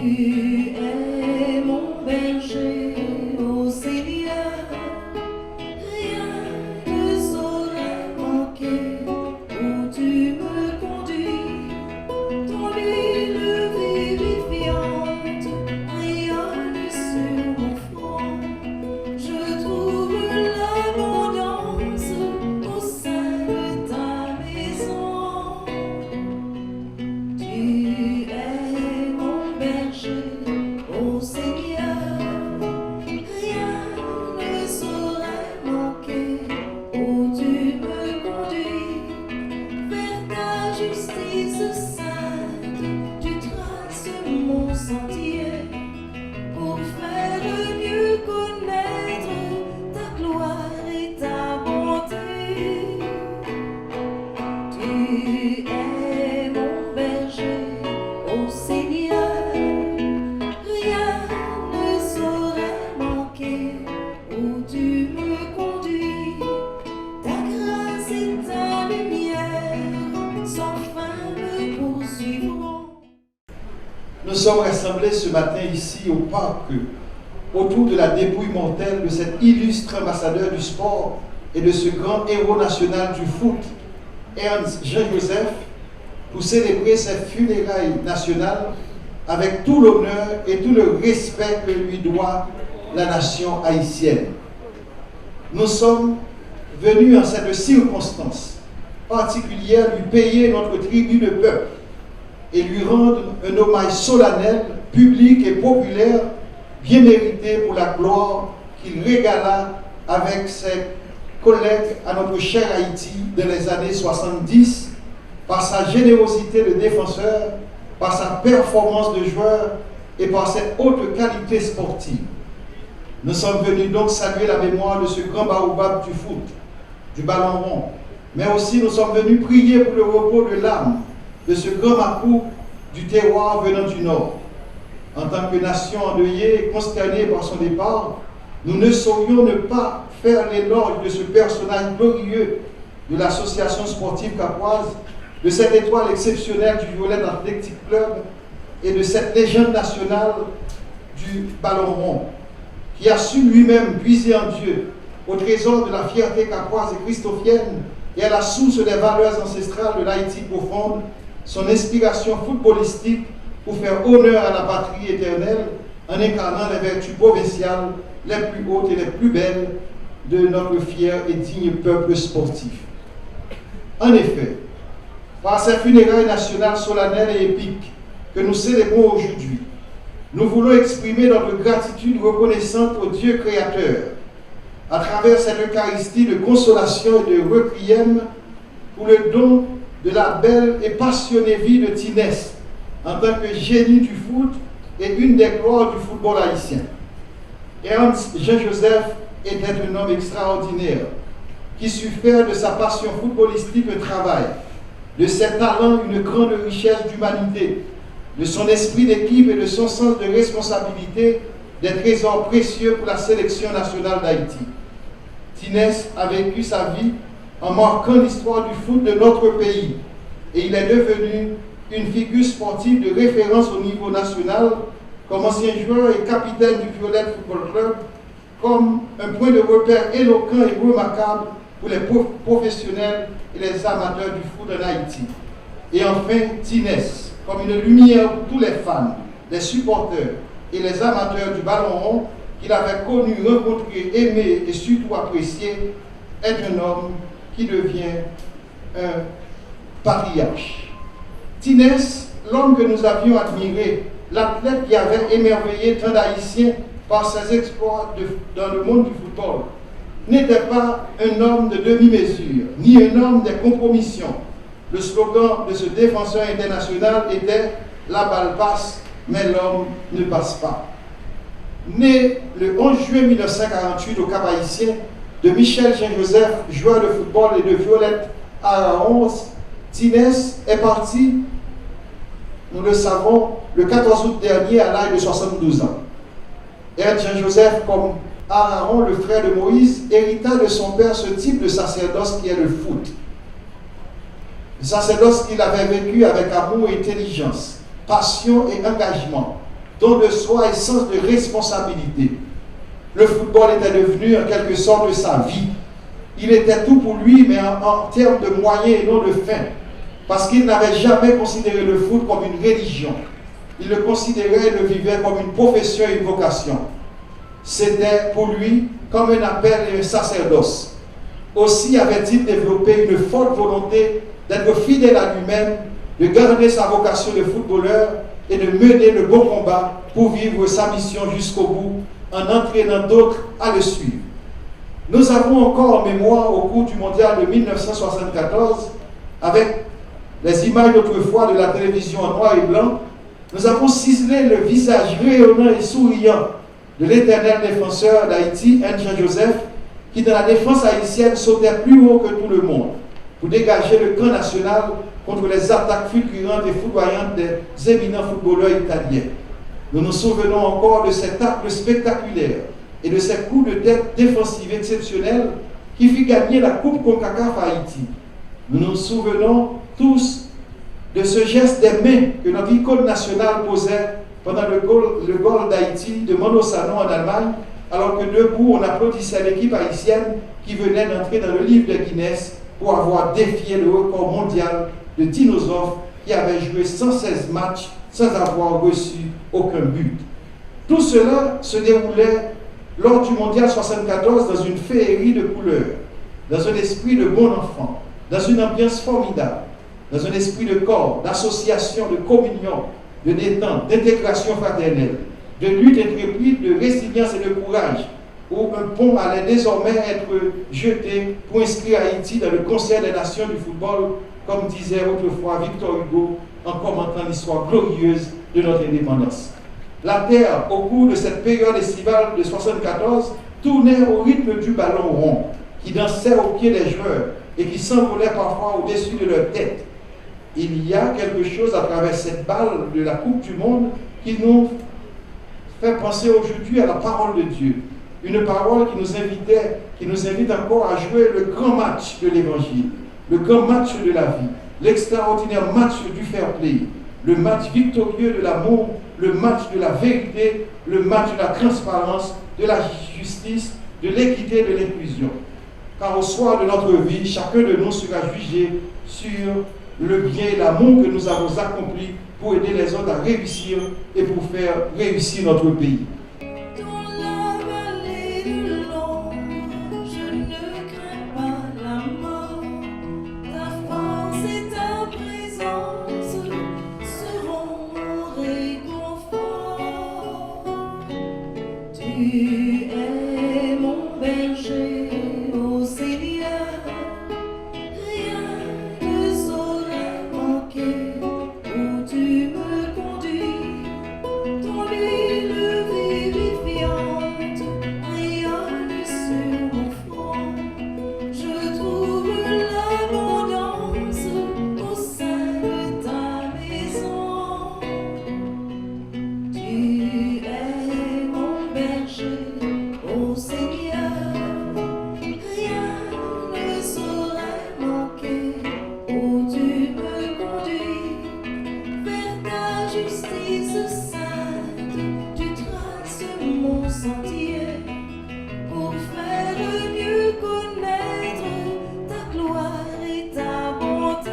es mon berger, ô Seigneur, rien ne saurait manquer où tu me conduis. Ton huile vivifiante rayonne sur mon front. Je trouve l'abondance au sein de ta maison. Tu es mon berger, ô Seigneur, rien ne saurait manquer où tu me conduis. Vers ta justice sainte, tu traces mon sentier pour faire mieux connaître ta gloire et ta bonté. Tu es mon berger, ô Seigneur, rien ne saurait manquer où tu me conduis. Ta grâce et ta lumière sans fin me poursuivront. Nous sommes rassemblés ce matin ici au parc autour de la dépouille mortelle de cet illustre ambassadeur du sport et de ce grand héros national du foot, Ernst Jean-Joseph, pour célébrer ses funérailles nationales avec tout l'honneur et tout le respect que lui doit la nation haïtienne. Nous sommes venus en cette circonstance particulière lui payer notre tribut de peuple et lui rendre un hommage solennel, public et populaire, bien mérité pour la gloire qu'il régala avec ses collègues à notre cher Haïti dans les années 70, par sa générosité de défenseur, par sa performance de joueur et par ses hautes qualités sportives. Nous sommes venus donc saluer la mémoire de ce grand baobab du foot, du ballon rond, mais aussi nous sommes venus prier pour le repos de l'âme de ce grand Makou du terroir venant du Nord. En tant que nation endeuillée et consternée par son départ, nous ne saurions ne pas faire l'éloge de ce personnage glorieux de l'association sportive capoise, de cette étoile exceptionnelle du Violet Athletic Club et de cette légende nationale du ballon rond, qui a su lui-même puiser en Dieu au trésor de la fierté capoise et christophienne et à la source des valeurs ancestrales de l'Haïti profonde, son inspiration footballistique pour faire honneur à la patrie éternelle en incarnant les vertus provinciales les plus hautes et les plus belles de notre fier et digne peuple sportif. En effet, par ces funérailles nationales solennelles et épiques que nous célébrons aujourd'hui, nous voulons exprimer notre gratitude reconnaissante au Dieu créateur à travers cette Eucharistie de consolation et de requiem pour le don de la belle et passionnée vie de Tinès en tant que génie du foot et une des gloires du football haïtien. Ernst Jean-Joseph était un homme extraordinaire qui sut faire de sa passion footballistique un travail, de ses talents une grande richesse d'humanité, de son esprit d'équipe et de son sens de responsabilité des trésors précieux pour la sélection nationale d'Haïti. Tinès a vécu sa vie en marquant l'histoire du foot de notre pays et il est devenu une figure sportive de référence au niveau national comme ancien joueur et capitaine du Violet Football Club, comme un point de repère éloquent et remarquable pour les professionnels et les amateurs du foot en Haïti. Et enfin, Tinès, comme une lumière pour tous les fans, les supporters et les amateurs du ballon rond qu'il avait connu, rencontré, aimé et surtout apprécié, est un homme qui devient un patriarche. Tinès, l'homme que nous avions admiré, l'athlète qui avait émerveillé tant d'Haïtiens par ses exploits dans le monde du football, n'était pas un homme de demi-mesure, ni un homme des compromissions. Le slogan de ce défenseur international était « La balle passe, mais l'homme ne passe pas ». Né le 11 juillet 1948 au Cap-Haïtien, de Michel Jean-Joseph, joueur de football et de Violette Araon, Tinès est parti, nous le savons, le 14 août dernier à l'âge de 72 ans. Ernst Jean-Joseph, comme Aaron, le frère de Moïse, hérita de son père ce type de sacerdoce qui est le foot. Le sacerdoce qu'il avait vécu avec amour et intelligence, passion et engagement, don de soi et sens de responsabilité. Le football était devenu en quelque sorte sa vie. Il était tout pour lui, mais en termes de moyens et non de fins. Parce qu'il n'avait jamais considéré le foot comme une religion. Il le considérait et le vivait comme une profession et une vocation. C'était pour lui comme un appel et un sacerdoce. Aussi avait-il développé une forte volonté d'être fidèle à lui-même, de garder sa vocation de footballeur et de mener le bon combat pour vivre sa mission jusqu'au bout, en entraînant d'autres à le suivre. Nous avons encore en mémoire au cours du mondial de 1974, avec les images d'autrefois de la télévision en noir et blanc, nous avons ciselé le visage rayonnant et souriant de l'éternel défenseur d'Haïti, André Joseph, qui dans la défense haïtienne sautait plus haut que tout le monde pour dégager le camp national contre les attaques fulgurantes et foudroyantes des éminents footballeurs italiens. Nous nous souvenons encore de cet acte spectaculaire et de ces coups de tête défensifs exceptionnels qui fit gagner la Coupe CONCACAF à Haïti. Nous nous souvenons tous de ce geste des mains que notre icône nationale posait pendant le goal d'Haïti de Mano Sano en Allemagne, alors que debout on applaudissait l'équipe haïtienne qui venait d'entrer dans le livre de Guinness pour avoir défié le record mondial de Dinosaure qui avait joué 116 matchs sans avoir reçu aucun but. Tout cela se déroulait lors du mondial 74 dans une féerie de couleurs, dans un esprit de bon enfant, dans une ambiance formidable, dans un esprit de corps, d'association, de communion, de détente, d'intégration fraternelle, de lutte intrépide, de résilience et de courage, où un pont allait désormais être jeté pour inscrire Haïti dans le concert des nations du football, comme disait autrefois Victor Hugo en commentant l'histoire glorieuse de notre indépendance. La Terre, au cours de cette période estivale de 1974, tournait au rythme du ballon rond, qui dansait aux pieds des joueurs et qui s'envolait parfois au-dessus de leur tête. Il y a quelque chose à travers cette balle de la Coupe du Monde qui nous fait penser aujourd'hui à la parole de Dieu. Une parole qui nous invite encore à jouer le grand match de l'Évangile, le grand match de la vie, l'extraordinaire match du fair play, le match victorieux de l'amour, le match de la vérité, le match de la transparence, de la justice, de l'équité et de l'inclusion. Car au soir de notre vie, chacun de nous sera jugé sur le bien et l'amour que nous avons accompli pour aider les autres à réussir et pour faire réussir notre pays. Dans la vallée de l'ombre, je ne crains pas la mort. Ta force et ta présence seront mon réconfort. Tu es mon berger, ô Seigneur. Rien ne saurait manquer où tu me conduis. Ton huile vivifiante rayonne sur mon front. Je trouve l'abondance au sein de ta maison. Tu es mon berger, ô Seigneur. Rien ne saurait manquer où tu me conduis. Vers ta justice sainte, tu traces mon sentier pour faire mieux connaître ta gloire et ta bonté.